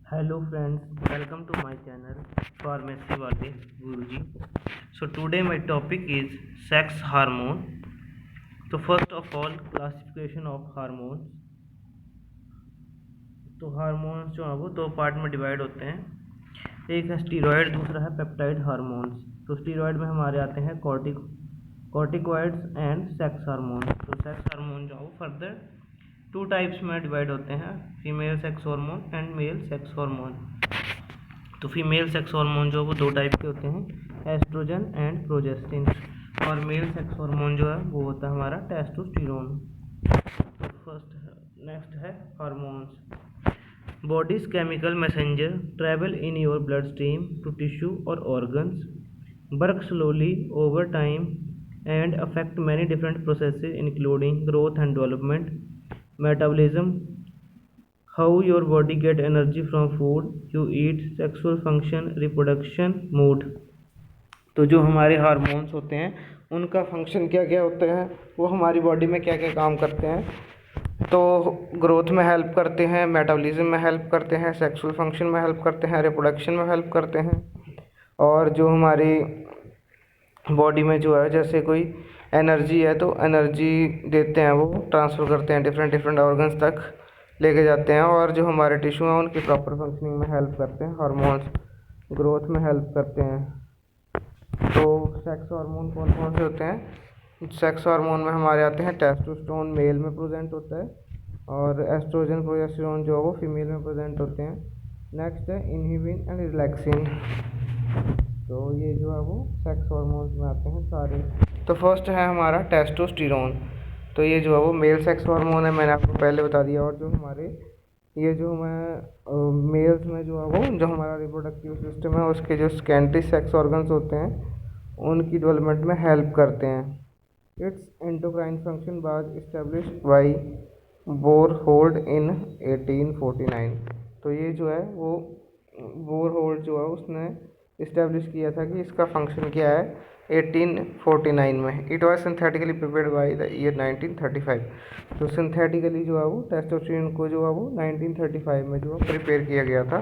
Hello friends, welcome to my channel Pharmacy Wale Guruji. So today my topic is sex hormone. So first of all, classification of hormones. तो hormones जो है वो दो part में divide होते हैं। एक है स्टीरॉयड, दूसरा है पेप्टाइड हार्मोन्स। तो स्टीरॉयड में हमारे आते हैं कॉर्टिकॉइड्स एंड सेक्स हार्मोन। तो सेक्स हार्मोन जो है वो फर्दर टू टाइप्स में डिवाइड होते हैं, female sex hormone and male sex hormone. तो फीमेल सेक्स हार्मोन जो है वो दो टाइप के होते हैं, एस्ट्रोजन एंड प्रोजेस्टिन। और मेल सेक्स हार्मोन जो है वो होता है हमारा टेस्टोस्टेरोन। तो नेक्स्ट है hormones. Body's chemical messenger travel in your blood stream to tissue और organs, work slowly over time and affect many different processes including growth and development, metabolism, how your body get energy from food you eat, sexual function, reproduction, mood। तो जो हमारे hormones होते हैं उनका function क्या क्या होता है, वो हमारी बॉडी में क्या क्या काम करते हैं। तो ग्रोथ में हेल्प करते हैं, मेटाबॉलिज्म में हेल्प करते हैं, सेक्सुअल फंक्शन में हेल्प करते हैं, रिप्रोडक्शन में हेल्प करते हैं। और जो हमारी बॉडी में जो है जैसे कोई एनर्जी है तो एनर्जी देते हैं, वो ट्रांसफ़र करते हैं डिफरेंट डिफरेंट ऑर्गन्स तक लेके जाते हैं। और जो हमारे टिश्यू हैं उनकी प्रॉपर फंक्शनिंग में हेल्प करते हैं। हार्मोन्स ग्रोथ में हेल्प करते हैं। तो सेक्स हार्मोन कौन कौन से होते हैं? सेक्स हार्मोन में हमारे आते हैं टेस्टोस्टेरोन, मेल में प्रेजेंट होता है, और एस्ट्रोजन प्रोजेस्टेरोन जो है वो फीमेल में प्रेजेंट होते हैं। नेक्स्ट है इनहिबिन एंड रिलैक्सिन। तो ये जो है वो सेक्स हार्मोन्स में आते हैं सारे। तो फर्स्ट है हमारा टेस्टोस्टेरोन। तो ये जो है वो मेल सेक्स हार्मोन है, मैंने आपको पहले बता दिया। और जो हमारे ये जो हमें मेल्स में जो है वो जो हमारा रिप्रोडक्टिव सिस्टम है उसके जो सेकेंडरी सेक्स ऑर्गन्स होते हैं उनकी डेवलपमेंट में हेल्प करते हैं। Its endocrine function was established by Berthold in 1849। तो ये जो है वो बोरहोल्ड जो है उसने इस्टेब्लिश किया था कि इसका फंक्शन क्या है 1849 में। It was synthetically prepared by the year 1935। तो सिंथेटिकली जो है वो टेस्टोस्टेरोन को जो है वो 1935 में जो है प्रिपेयर किया गया था।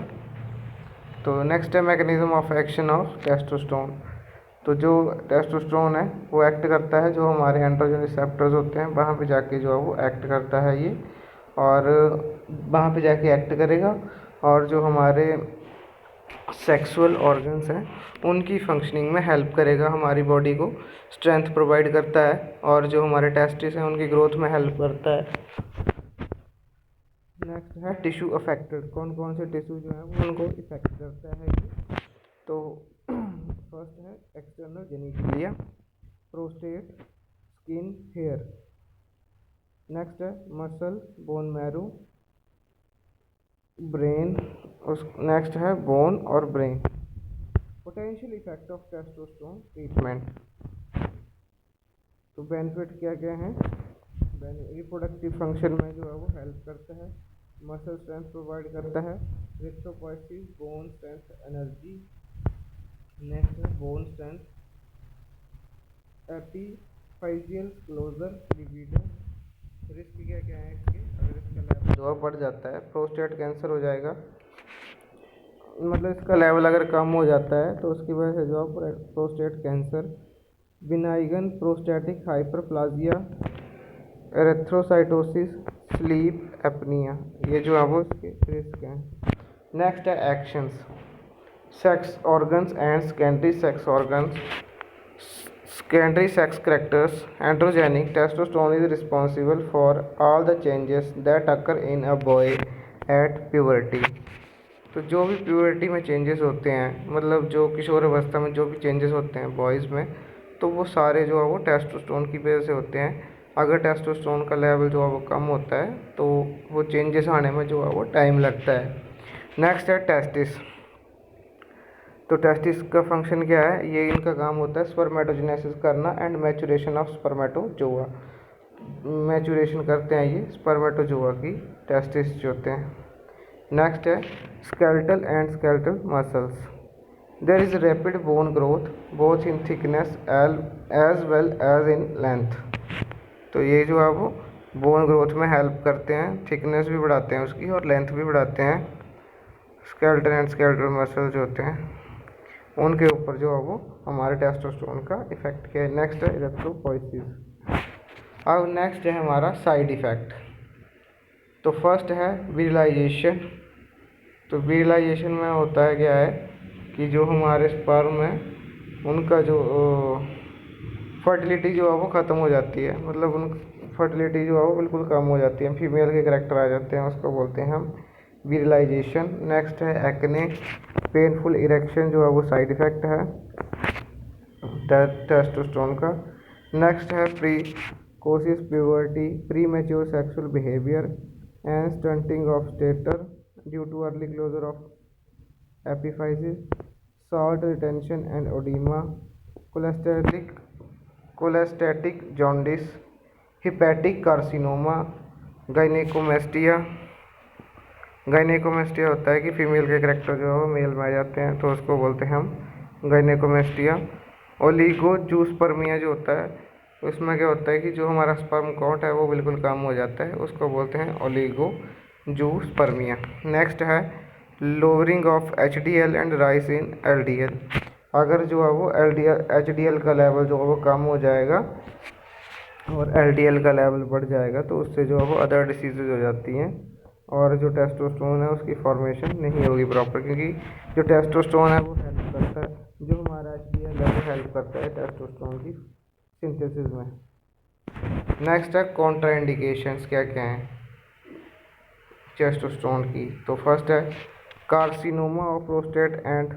तो नेक्स्ट है mechanism of action of testosterone. तो जो टेस्टोस्टेरोन है वो एक्ट करता है, जो हमारे एंड्रोजन रिसेप्टर्स होते हैं वहाँ पे जाके जो है वो एक्ट करता है ये, और वहाँ पे जाके एक्ट करेगा। और जो हमारे सेक्सुअल ऑर्गन्स हैं उनकी फंक्शनिंग में हेल्प करेगा, हमारी बॉडी को स्ट्रेंथ प्रोवाइड करता है। और जो हमारे टेस्टिस हैं उनकी ग्रोथ में हेल्प करता है। नेक्स्ट है टिश्यू अफेक्टेड। कौन कौन से टिश्यू जो हैं वो उनको इफेक्ट करता है ये। तो फर्स्ट है external genitalia, prostate, skin, hair. Next है मसल, बोन मैरो, ब्रेन। उस नेक्स्ट है बोन और brain. Potential effect of testosterone treatment. तो बेनिफिट क्या क्या हैं? रिप्रोडक्टिव फंक्शन में जो है वो हेल्प करता है, मसल स्ट्रेंथ प्रोवाइड करता है, erythropoiesis, bone strength, energy. Next है bone strength, epiphyseal closure, libido. Risk क्या क्या है इसके? अगर इसका लेवल जो है बढ़ जाता है, प्रोस्टेट कैंसर हो जाएगा, मतलब इसका लेवल अगर कम हो जाता है तो उसकी वजह से जो है prostate cancer, benign prostatic hyperplasia, erythrocytosis, sleep apnoea, ये जो है वो इसके रिस्क हैं। नेक्स्ट है actions. Sex organs and secondary sex organs, secondary sex characters, androgenic testosterone is responsible for all the changes that occur in a boy at puberty। तो जो भी प्यूबर्टी में चेंजेस होते हैं, मतलब जो किशोर अवस्था में जो भी चेंजेस होते हैं बॉयज़ में, तो वो सारे जो है वो टेस्टोस्टेरोन की वजह से होते हैं। अगर टेस्टोस्टेरोन का लेवल जो है वो कम होता है तो वो चेंजेस आने में जो है वो टाइम लगता है। नेक्स्ट है टेस्टिस। तो टेस्टिस का फंक्शन क्या है? ये इनका काम होता है स्पर्मेटोजेनेसिस करना and maturation of spermatozoa. Maturation करते हैं ये स्पर्मेटोजोआ की, टेस्टिस जो होते हैं। नेक्स्ट है skeletal and skeletal muscles. There is rapid bone growth both in thickness as well as in length. तो ये जो है वो बोन ग्रोथ में हेल्प करते हैं, थिकनेस भी बढ़ाते हैं उसकी और लेंथ भी बढ़ाते हैं। स्केलेटन एंड स्केलेटल मसल जो होते हैं उनके ऊपर जो है वो हमारे टेस्टोस्टेरोन का इफेक्ट किया है। नेक्स्ट है इरेक्टोपोइसिस। अब नेक्स्ट है हमारा साइड इफ़ेक्ट। तो फर्स्ट है विरलाइजेशन। तो विरलाइजेशन में होता है क्या है कि जो हमारे स्पर्म है उनका जो फर्टिलिटी जो है वो ख़त्म हो जाती है, मतलब उन फर्टिलिटी जो है वो बिल्कुल कम हो जाती है, फीमेल के करैक्टर आ जाते हैं, उसको बोलते हैं हम विरलाइजेशन। नेक्स्ट है एक्ने, पेनफुल इरेक्शन जो है वो साइड इफ़ेक्ट है टेस्टोस्टेरोन का। नेक्स्ट है precocious puberty, premature sexual behaviour and stunting of stature due to early closure of epiphysis, salt retention and oedema, cholestatic jaundice, hepatic carcinoma, gynaecomastia. Gynaecomastia होता है कि female के character जो है वो मेल में आ जाते हैं, तो उसको बोलते हैं हम गाइनेकोमेस्टिया। ओलिगोजूस्पर्मिया जो होता है उसमें क्या होता है कि जो हमारा स्पर्म काउंट है वो बिल्कुल कम हो जाता है, उसको बोलते हैं ओलिगोजूस्पर्मिया। नेक्स्ट है lowering of HDL and rise in LDL। अगर जो है वो HDL का लेवल जो है वो कम हो जाएगा और LDL का लेवल बढ़ जाएगा तो उससे जो है वो अदर डिसीजेज हो जाती हैं और जो टेस्टोस्टेरोन है उसकी फॉर्मेशन नहीं होगी प्रॉपर, क्योंकि जो टेस्टोस्टेरोन है वो हेल्प करता है, जो हमारा HDL है वो हेल्प करता है टेस्टोस्टेरोन की सिंथेसिस में। नेक्स्ट है कॉन्ट्राइंडिकेशंस क्या क्या हैं टेस्टोस्टेरोन की। तो फर्स्ट है carcinoma of prostate and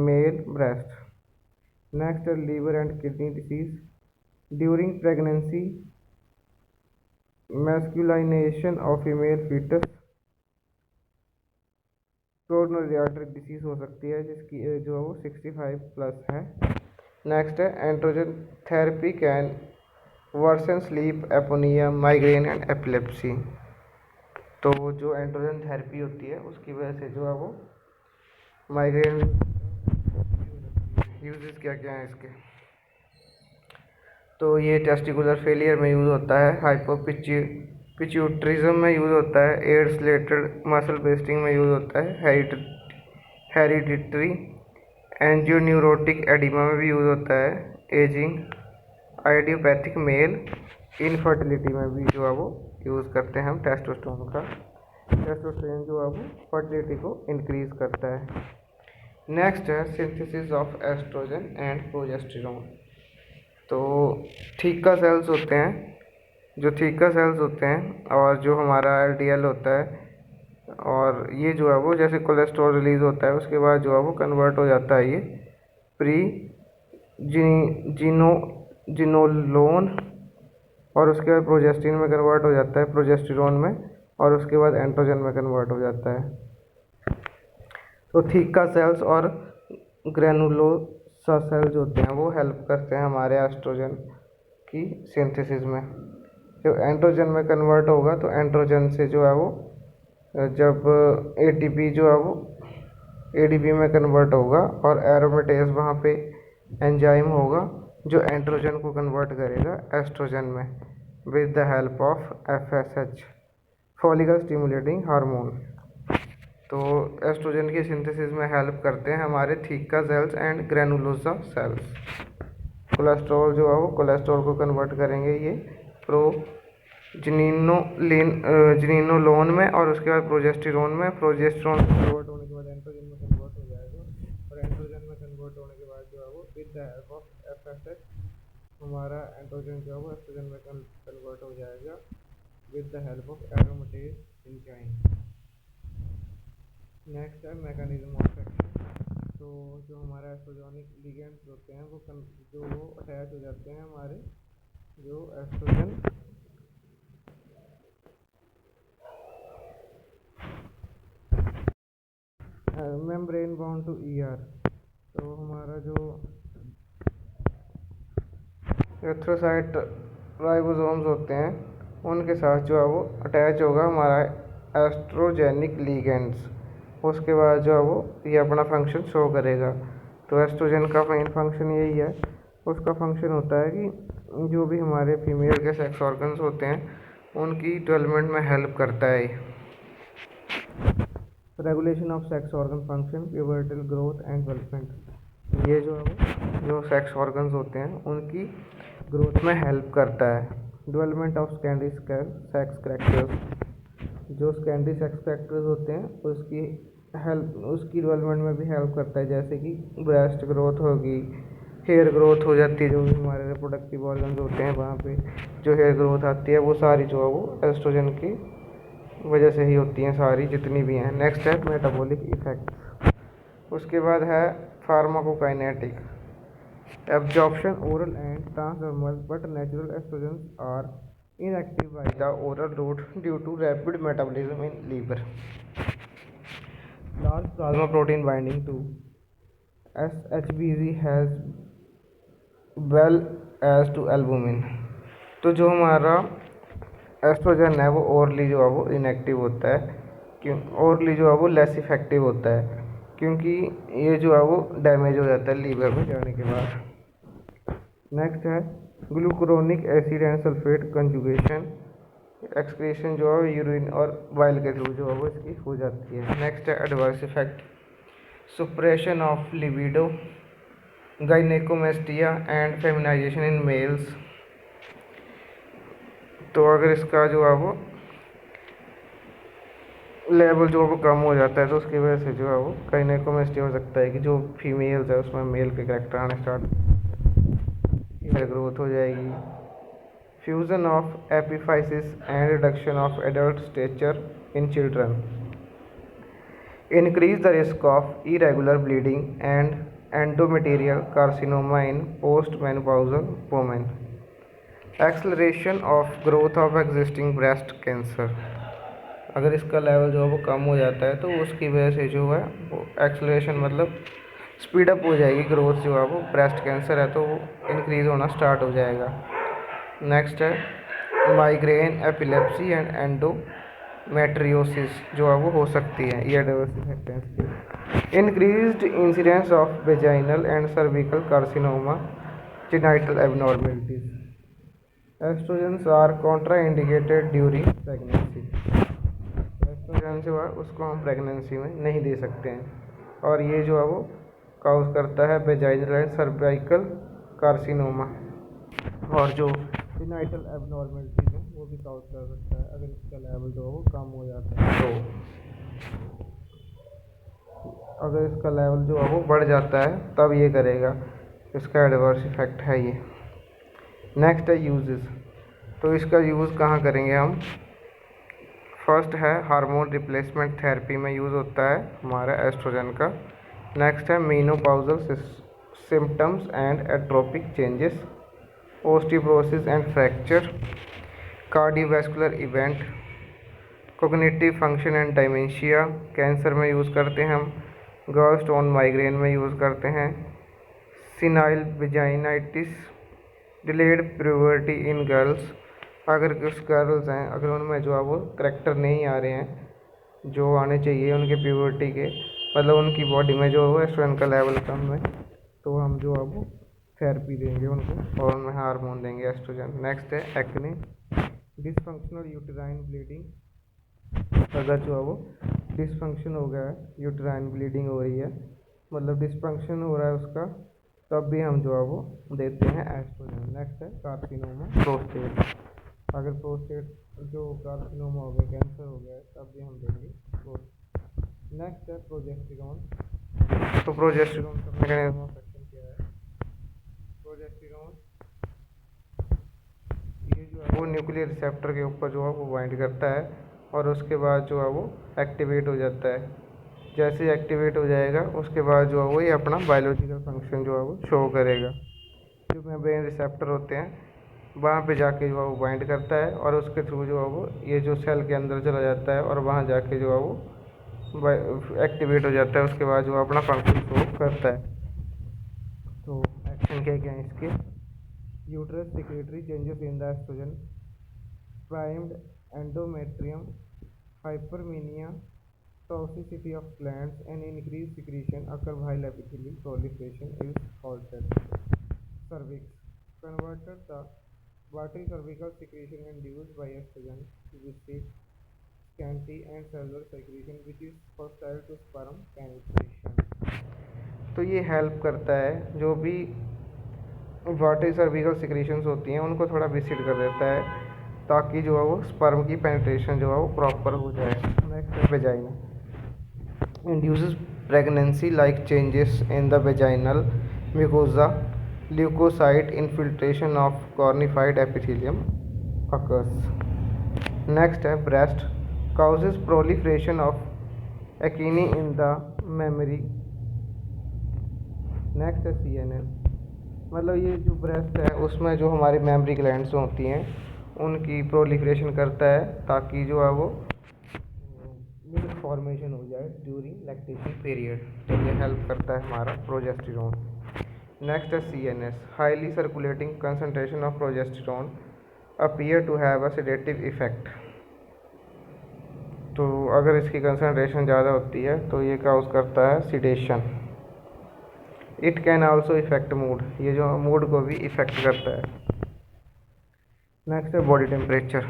male breast. Next है liver and kidney disease during pregnancy, masculinisation of female foetus, coronary artery disease हो सकती है जिसकी एज जो है वो 65+ है। नेक्स्ट है androgen therapy can worsen sleep apnoea, migraine and epilepsy. तो जो एंड्रोजन थेरेपी होती है उसकी वजह से जो है वो माइग्रेन। यूजेस क्या क्या हैं इसके। तो ये टेस्टिकुलर फेलियर में यूज़ होता है, पिट्यूटरिज्म में यूज़ होता है, एड्स रिलेटेड मसल वेस्टिंग में यूज़ होता है, हेरिडिटरी एंजियोन्यूरोटिक एडिमा में भी यूज़ होता है, एजिंग, आइडियोपैथिक मेल इनफर्टिलिटी में भी जो है वो यूज़ करते हैं हम टेस्टोस्टेरोन का। टेस्टोस्टेरोन जो है वो फर्टिलिटी को इंक्रीज़ करता है। नेक्स्ट है synthesis of oestrogen and progesterone. तो थीका सेल्स होते हैं, जो थीका सेल्स होते हैं और जो हमारा LDL होता है और ये जो है वो जैसे कोलेस्ट्रॉल रिलीज़ होता है उसके बाद जो है वो कन्वर्ट हो जाता है ये प्री जिनोलोन और उसके बाद प्रोजेस्टिन में कन्वर्ट हो जाता है, प्रोजेस्टेरोन में, और उसके बाद एंड्रोजन में कन्वर्ट हो जाता है। तो थीका सेल्स और ग्रेनुलोसा सेल्स होते हैं वो हेल्प करते हैं हमारे एस्ट्रोजन की सिंथेसिस में। जब एंड्रोजन में कन्वर्ट होगा तो एंड्रोजन से जो है वो जब ATP जो है वो ADP में कन्वर्ट होगा और एरोमेटेज वहाँ पे एंजाइम होगा जो एंड्रोजन को कन्वर्ट करेगा एस्ट्रोजन में with the help of FSH, follicle stimulating hormone. तो एस्ट्रोजन की सिंथेसिस में हेल्प करते हैं हमारे theca sales and granulosa cells. Cholesterol जो है वो कोलेस्ट्रॉल को कन्वर्ट करेंगे ये जिनिनोलोन में और उसके बाद प्रोजेस्टेरोन में, प्रोजेस्टेरोन कन्वर्ट होने के बाद एंड्रोजन में कन्वर्ट हो जाएगा और एंड्रोजन में कन्वर्ट होने के बाद जो है वो with the help of FSH हमारा एंड्रोजन जो है वो एस्ट्रोजन में कन्वर्ट हो जाएगा with the help of aromatase enzyme. Next है मैकेनिज्म ऑफ एक्शन। तो जो हमारा एस्ट्रोजेनिक लिगेंड्स होते हैं वो अटैच हो जाते हैं हमारे जो estrogen membrane bound to ER। तो हमारा जो एरिथ्रोसाइट राइबोसोम्स होते हैं उनके साथ जो है वो अटैच होगा हमारा एस्ट्रोजेनिक लिगेंड्स, उसके बाद जो है वो ये अपना फंक्शन शो करेगा। तो एस्ट्रोजन का मेन फंक्शन यही है, उसका फंक्शन होता है कि जो भी हमारे फीमेल के सेक्स ऑर्गन्स होते हैं उनकी डेवलपमेंट में हेल्प करता है। Regulation of sex organ function, pubertal growth and development. ये जो है वो जो सेक्स ऑर्गन्स होते हैं उनकी ग्रोथ में हेल्प करता है। Development of secondary sex characters, जो सेकेंडरी सेक्स कैरेक्टर्स होते हैं उसकी डेवलपमेंट में भी हेल्प करता है, जैसे कि ब्रेस्ट ग्रोथ होगी, हेयर ग्रोथ हो जाती है, जो भी हमारे रिप्रोडक्टिव ऑर्गन्स होते हैं वहाँ पे जो हेयर ग्रोथ आती है वो सारी जो है वो एस्ट्रोजन की वजह से ही होती हैं, सारी जितनी भी हैं। नेक्स्ट है मेटाबॉलिक इफेक्ट। उसके बाद है pharmacokinetic. Absorption oral and transdermal but natural estrogens are inactive by the oral route due to rapid metabolism in liver. Large plasma protein binding to SHBG has well as to albumin. तो जो हमारा oestrogen है वो orally जो है वो inactive होता है, क्यों ओरली जो है वो लेस इफेक्टिव होता है, क्योंकि ये जो है वो डैमेज हो जाता है लीवर में जाने के बाद। नेक्स्ट है glucuronic acid and sulphate conjugation. Excretion जो है यूरिन और बाइल के थ्रू जो है वो इसकी हो जाती है। नेक्स्ट है adverse effect, suppression of libido, gynaecomastia and feminisation in males. तो अगर इसका जो है वो लेवल जो है वो कम हो जाता है तो उसकी वजह से जो है वो गाइनेकोमेस्टिया हो सकता है कि जो फीमेल्स है उसमें मेल के कैरेक्टर आने स्टार्ट, हेयर ग्रोथ हो जाएगी। Fusion of epiphysis and reduction of adult stature in children, increase the risk of irregular bleeding and endometrial carcinoma in post menopausal women, acceleration of growth of existing breast cancer. अगर इसका level जो है वो कम हो जाता है तो उसकी वजह से जो है वो एक्सेलरेशन मतलब स्पीड अप हो जाएगी ग्रोथ, जो है वो ब्रेस्ट कैंसर है तो वो इंक्रीज होना स्टार्ट हो जाएगा। नेक्स्ट है माइग्रेन, एपिलेप्सी एंड एंडोमेट्रियोसिस जो है वो हो सकती है, ये एडवर्स इफेक्ट है इसके। Increased incidence of vaginal and cervical carcinoma, genital abnormalities. Estrogens are contraindicated during pregnancy. Estrogen जो है उसको हम प्रेगनेंसी में नहीं दे सकते हैं और ये जो है वो काउज करता है वेजाइनल एंड सर्वाइकल कार्सिनोमा, और जो जेनिटल एबनॉर्मेलिटीज है वो भी काउज कर सकता है अगर इसका लेवल जो है वो कम हो जाता है। तो अगर इसका लेवल जो है वो बढ़ जाता है तब ये करेगा, इसका एडवर्स इफेक्ट है ये। नेक्स्ट है यूजेस। तो इसका यूज़ कहाँ करेंगे हम? फर्स्ट है हार्मोन रिप्लेसमेंट थेरेपी में यूज़ होता है हमारा एस्ट्रोजन का। नेक्स्ट है menopausal symptoms and atrophic changes, osteoporosis and fracture, cardiovascular event, cognitive function and dementia, cancer में यूज़ करते हैं हम, गॉल स्टोन माइग्रेन में यूज़ करते हैं, senile vaginitis, delayed puberty in girls. अगर कुछ गर्ल्स हैं अगर उनमें जो है वो करेक्टर नहीं आ रहे हैं जो आने चाहिए उनके प्यूबर्टी के, मतलब उनकी बॉडी में जो है एस्ट्रोजन का लेवल कम है, तो हम जो है वो थेरेपी देंगे उनको और उनमें हार्मोन देंगे एस्ट्रोजन। नेक्स्ट है एक्ने, डिसफंक्शनल यूटेराइन ब्लीडिंग। अगर जो है वो डिसफंक्शन हो गया है, यूटेराइन ब्लीडिंग हो रही है, मतलब डिसफंक्शन हो रहा है उसका, तब भी हम जो है वो देते हैं एस्ट्रोजन। नेक्स्ट है कार्सिनोमा प्रोस्टेट। अगर प्रोस्टेट जो कार्सिनोमा हो गया, कैंसर हो गया है, तब भी हम देंगे। नेक्स्ट है प्रोजेस्टेरॉन। तो प्रोजेस्टेरॉन का मैकेनिज्म ऑफ एक्शन क्या है? प्रोजेस्टेरॉन ये जो है वो न्यूक्लियर रिसेप्टर के ऊपर जो है वो बाइंड करता है और उसके बाद जो है वो एक्टिवेट हो जाता है। जैसे एक्टिवेट हो जाएगा उसके बाद जो है वो ये अपना बायोलॉजिकल फंक्शन जो है वो शो करेगा। जो मेम्ब्रेन रिसेप्टर होते हैं वहाँ पे जाके जो है वो बाइंड करता है और उसके थ्रू जो है वो ये जो सेल के अंदर चला जाता है और वहाँ जाके जो है वो एक्टिवेट हो जाता है। उसके बाद जो अपना फंक्शन शो करता है। तो एक्शन क्या क्या है इसके? Uterus secretory changes in the estrogen, primed endometrium, hyperemia, toxicity of plants, and increased secretion occur while epithelial proliferation is halted. Cervix converted the watery cervical secretion induced by estrogen to viscid scanty and cellular secretion which is hostile to sperm penetration। तो ये help करता है, जो भी water cervical secretions होती हैं उनको थोड़ा विसिड कर देता है, ताकि जो है वो स्पर्म की पेनिट्रेशन जो है वो प्रॉपर हो जाए। नेक्स्ट है vagina. Induces pregnancy like changes in the vaginal mucosa, leucocyte infiltration of cornified epithelium occurs. Next है breast, causes proliferation of acini in the mammary. Next है CNS, मतलब ये जो ब्रेस्ट है उसमें जो हमारी मेमोरी ग्लैंड्स होती हैं उनकी प्रोलिफरेशन करता है, ताकि जो है वो मिल्क फॉर्मेशन हो जाए ड्यूरिंग लैक्टेशन पीरियड। तो ये हेल्प करता है हमारा प्रोजेस्टेरोन। नेक्स्ट है CNS, highly circulating concentration of progesterone appear to have a sedative effect. तो अगर इसकी कंसनट्रेशन ज़्यादा होती है तो ये काउज करता है sedation. It can also effect mood, ये जो मूड को भी इफेक्ट करता है। नेक्स्ट है body temperature,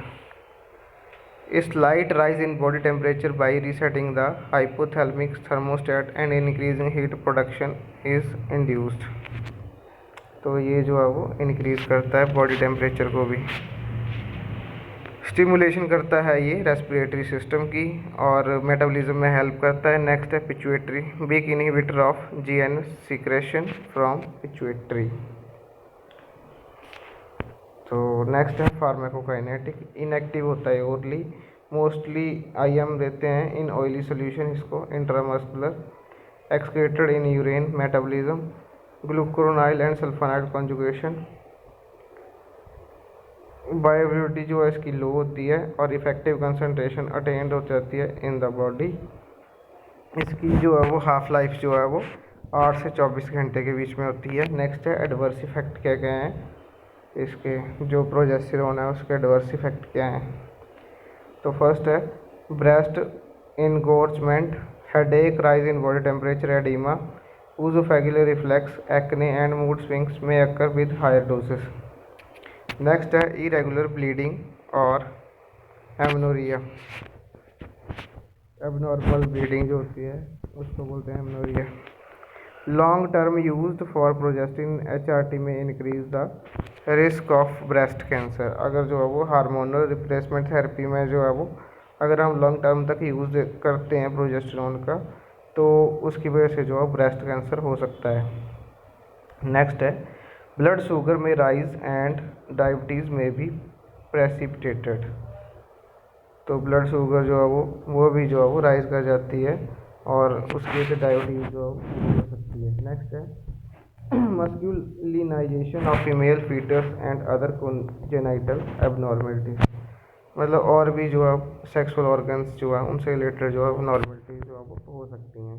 slight rise in body temperature by resetting the hypothalamic thermostat and increasing heat production is induced. तो ये जो है वो इंक्रीज करता है बॉडी टेम्परेचर को भी। स्टिमुलेशन करता है ये रेस्पिरेटरी सिस्टम की और मेटाबॉलिज्म में हेल्प करता है। नेक्स्ट है pituitary, big inhibitor of GN secretion from pituitary. तो नेक्स्ट है फार्माकोकाइनेटिक, इनएक्टिव होता है ओरली, मोस्टली IM देते हैं इन ऑयली सोल्यूशन इसको, intramuscular, excreted in urine, metabolism, glucuronyl and sulphonide conjugation. Bioavailability जो है इसकी लो होती है और इफेक्टिव कंसंट्रेशन अटेंड हो जाती है इन द बॉडी। इसकी जो है वो हाफ लाइफ जो है वो 8 से 24 घंटे के बीच में होती है। नेक्स्ट है एडवर्स इफेक्ट क्या क्या हैं इसके, जो प्रोजेस्टेरोन है उसके एडवर्स इफेक्ट क्या हैं। तो फर्स्ट है breast engorgement, headache, rise in body temperature, oedema, oesophageal reflux, acne and mood swings में occur with higher doses. Next है इरेगुलर ब्लीडिंग और एमनोरिया, एबनॉर्मल ब्लीडिंग जो होती है उसको बोलते हैं amenorrhoea. Long term used for progestin HRT में increase the risk of breast cancer. अगर जो है वो हार्मोनल रिप्लेसमेंट थेरेपी में जो है वो अगर हम लॉन्ग टर्म तक यूज़ करते हैं प्रोजेस्टेरोन का, तो उसकी वजह से जो है ब्रेस्ट कैंसर हो सकता है। नेक्स्ट है ब्लड शुगर में राइज एंड डायबिटीज़ में भी प्रेसिपिटेटेड। तो ब्लड शुगर जो है वो भी जो है वो राइज कर जाती है और उसकी वजह से डायबिटीज़ जो है हो सकती है। नेक्स्ट है masculinisation of female foetus and other genital abnormalities, मतलब और भी जो है सेक्सुअल ऑर्गन्स जो है उनसे रिलेटेड जो है नॉर्मेलिटीज जो है वो हो सकती हैं।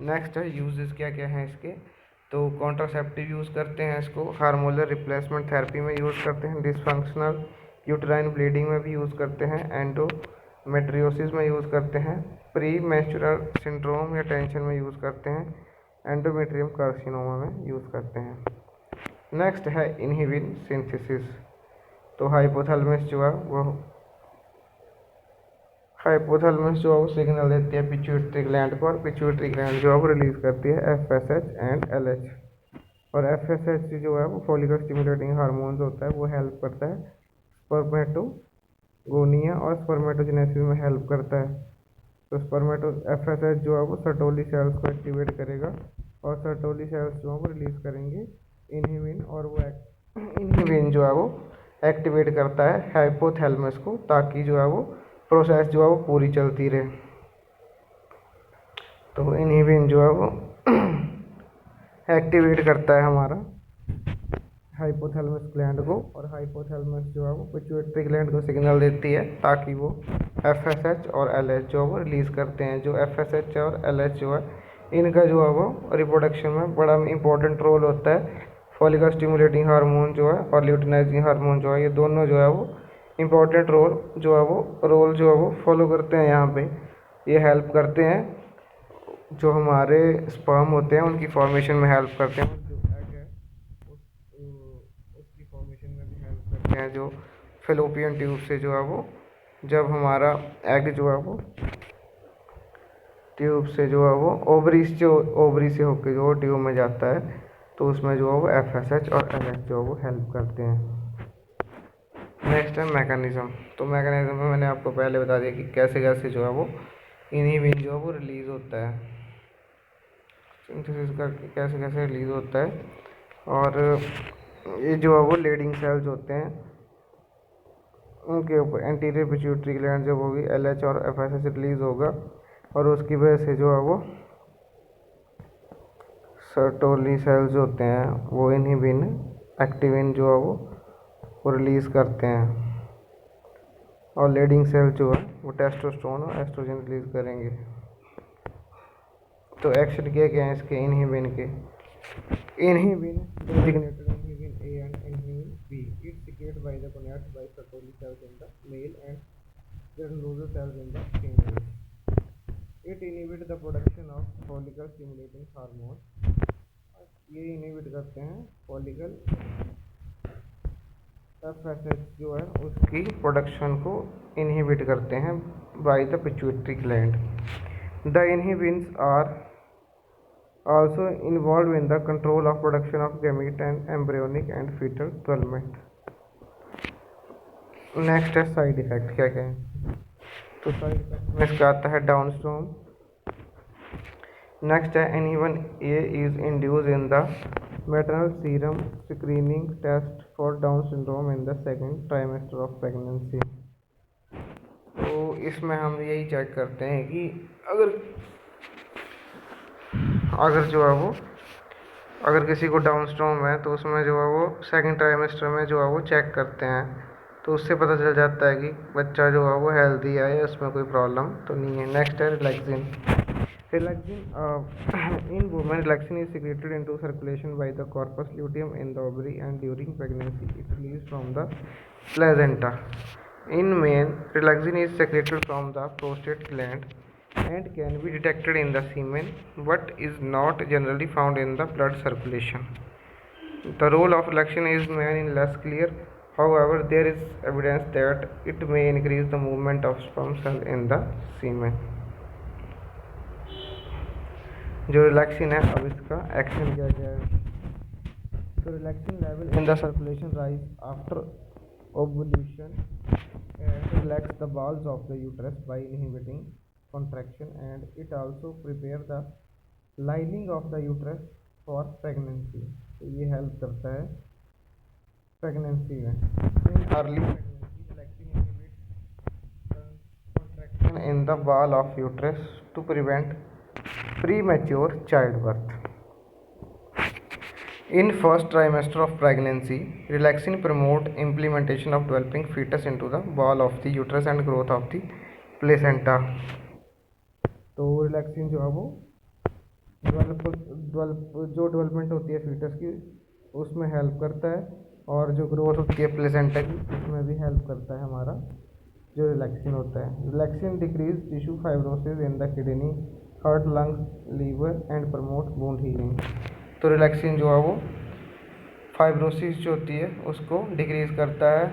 नेक्स्ट है यूजेस क्या क्या हैं इसके, तो कॉन्ट्रासेप्टिव यूज़ करते हैं इसको, हार्मोनल रिप्लेसमेंट थेरेपी में यूज़ करते हैं, डिसफंक्शनल यूट्राइन ब्लीडिंग में भी यूज़ करते हैं, एंडोमेट्रियोसिस में यूज़ करते हैं, प्री मेंस्ट्रुअल सिंड्रोम या टेंशन में यूज़ करते हैं, एंडोमेट्रियम कार्सिनोमा में यूज़ करते हैं। नेक्स्ट है इनहिबिन सिंथेसिस, तो हाइपोथैलेमस जो है वो सिग्नल देती है पिट्यूटरी ग्लैंड को, और पिट्यूटरी ग्लैंड जो है वो रिलीज करती है FSH एंड LH। और FSH जो है वो फॉलिकल स्टिमुलेटिंग हार्मोन्स होता है, वो हेल्प करता है स्पर्मेटोगोनिया और स्पर्मेटोजेनेसिस में हेल्प करता है। तो FSH जो है वो सर्टोली सेल्स को एक्टिवेट करेगा और सर्टोली सेल्स जो है वो रिलीज करेंगे इनहिबिन, और वो इनहिबिन जो है वो एक्टिवेट करता है हाइपोथैलेमस को, ताकि जो है वो प्रोसेस जो है वो पूरी चलती रहे। तो इनहिबिन जो है वो एक्टिवेट करता है हमारा हाइपोथैलेमस ग्लैंड को, और हाइपोथैलेमस जो है वो पिट्यूटरी ग्लैंड को सिग्नल देती है ताकि वो FSH और LH जो है वो रिलीज़ करते हैं। जो FSH और LH जो है इनका जो है वो रिप्रोडक्शन में बड़ा इंपॉर्टेंट रोल होता है। फॉलिकल स्टिमुलेटिंग हार्मोन जो है और ल्यूटिनाइजिंग हार्मोन जो है, ये दोनों जो है वो इम्पॉर्टेंट रोल जो है वो फॉलो करते हैं यहाँ पे। ये हेल्प करते हैं जो हमारे स्पर्म होते हैं उनकी फॉर्मेशन में हेल्प करते हैं, जो एग है उसकी फॉर्मेशन में भी हेल्प करते हैं, जो फेलोपियन ट्यूब से जो है वो जब हमारा एग जो है वो ट्यूब से जो है वो ओवरी से होके जो ट्यूब में जाता है, तो उसमें जो है वो FSH और LH जो है वो हेल्प करते हैं। नेक्स्ट है मैकेनिज़्म। तो मैकेनिज़्म में मैंने आपको पहले बता दिया कि कैसे कैसे जो है वो इनहिबिन जो है वो रिलीज़ होता है, सिंथेसिस करके कैसे कैसे रिलीज़ होता है। और ये जो है वो लीडिंग सेल्स होते हैं, उनके ऊपर एंटीरियर पिट्यूटरी ग्लैंड जब होगी LH और FSH रिलीज़ होगा, और उसकी वजह से जो है वो सर्टोली सेल्स होते हैं वो इनहिबिन एक्टिविन जो है वो रिलीज़ करते हैं, और लीडिंग सेल जो है वो टेस्टोस्टेरोन और एस्ट्रोजन रिलीज़ करेंगे। तो एक्शन क्या है इसके इनहिबिन के? Inhibin designated inhibin A and inhibin B, it secreted by the gonads by Sertoli cells in the male and granulosa cells in the female. It inhibits the production of follicle stimulating hormone. ये inhibit करते हैं follicle FSH जो है उसकी production को inhibit करते हैं by the pituitary gland. The inhibins are also involved in the control of production of gamete and embryonic and fetal development. Next है साइड इफेक्ट क्या क्या है? तो साइड इफेक्ट में इसका आता है डाउनस्ट्रोम। नेक्स्ट है inhibin A is induced in the maternal serum screening test for Down syndrome in the second trimester of pregnancy। तो इसमें हम यही चेक करते हैं कि अगर जो है वो अगर किसी को डाउनस्ट्रोम है तो उसमें जो है वो सेकंड ट्राइमेस्टर में जो है वो चेक करते हैं, तो उससे पता चल जाता है कि बच्चा जो है वो हेल्दी है या उसमें कोई प्रॉब्लम तो नहीं है। नेक्स्ट है relaxin. In women relaxin is secreted into circulation by the corpus luteum in the ovary and during pregnancy it release from the placenta. In main relaxin is secreted from the prostate gland and can be detected in the semen but is not generally found in the blood circulation. The role of relaxin is made less clear. However, there is evidence that it may increase the movement of sperm cell in the semen. जो relaxin है अब इसका action क्या क्या है? तो relaxin level in the circulation rise after ovulation and relax the walls of the uterus by inhibiting contraction, and it also prepare the lining of the uterus for pregnancy। तो ये help करता है pregnancy में। In early pregnancy relaxin inhibits contraction in the wall of uterus to prevent premature childbirth। In first trimester of pregnancy, relaxin promote implementation of developing fetus into the wall of the uterus and growth of the placenta। तो relaxin जो है वो जो development होती है foetus की उसमें help करता है, और जो ग्रोथ होती है प्लेसेंटा की उसमें भी हेल्प करता है हमारा जो रिलैक्सिन होता है। Relaxin decrease tissue fibrosis in the kidney, heart, lungs, liver and promote wound healing. तो रिलैक्सिन जो है वो फाइब्रोसिस जो होती है उसको डिक्रीज करता है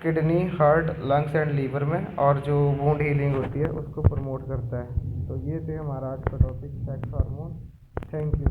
kidney, heart, lungs and liver में, और जो वुंड हीलिंग होती है उसको प्रमोट करता है। तो ये थे हमारा आज का topic sex hormone. Thank you.